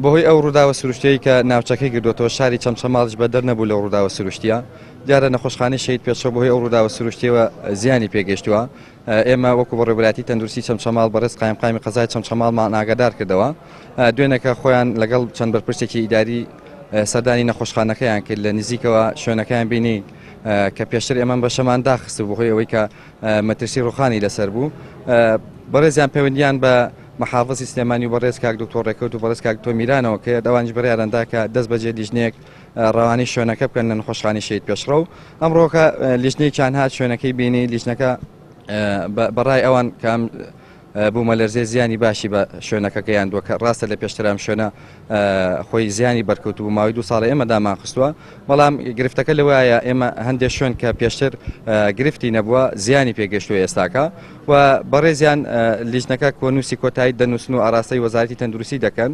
بەهۆی ئەو ڕووداوە سروشتەیە کە ناوچەکەی گردوێتەوە شاری چەمچەماڵش بە دەرنەبوو لە ڕووداوە سروشتیە دیارە نەخۆشخانەی شەید پێشەوە بەهۆی ئەو ڕووداوە سروشتیەوە زیانی پێگەشتووە ئێمە وەکو بە ڕێبەتی تەندروستی چەمچەماڵ بەڕێز قایمقامی قەزای چەمچەماڵمان ئاگادار کردەوە دوێنێکە خۆیان لەگەڵ چەند بەرپرسێکی ئیداری سەردانی نەخۆشخانەکەیان کرد لە نزیکەوە شوێنەکەیان بینی کە پێشتر ئێمە بەشەمان داخست بەهۆی ئەوەی کە مەترسی ڕوخانی لەسەر بوو بەڕێزیان پەیوەندیان بە محافظی سلێمانی و بەڕێز کاک دکتۆر ڕێکەوت و بەڕێز کاک تۆ میرانەوە کە داوانش بڕیارەندا کە دەست بەجێ لیژنەیەک ڕەوانی شوێنەکە بکەن لە نەخۆشخانەی شەید پێشڕە و ئەمڕۆکە لیژنەیەکیان هات شوێنەکەی بینی لیژنەکە بەڕای ئەوان کە بوومە لەرزێ زیانی باشی بە شوێنەکەکەیان دووە کە ڕاستە لە پێشترام شوێنە خۆی زیانی بەرکەوت و ماوەی 2 ساڵە ئێمە دامان خستووە بەڵام گرفتەکە لەوەیە ئێمە هەندێک شوێن کە پێشتر گرفتی نەبووە زیانی پێگەشتووە ئێستاکە و بەڕێزیان لیژنەکە کۆنووسی کۆتایی دەنووسن و ئاراستەی وەزارەتی تەندروستی دەکەن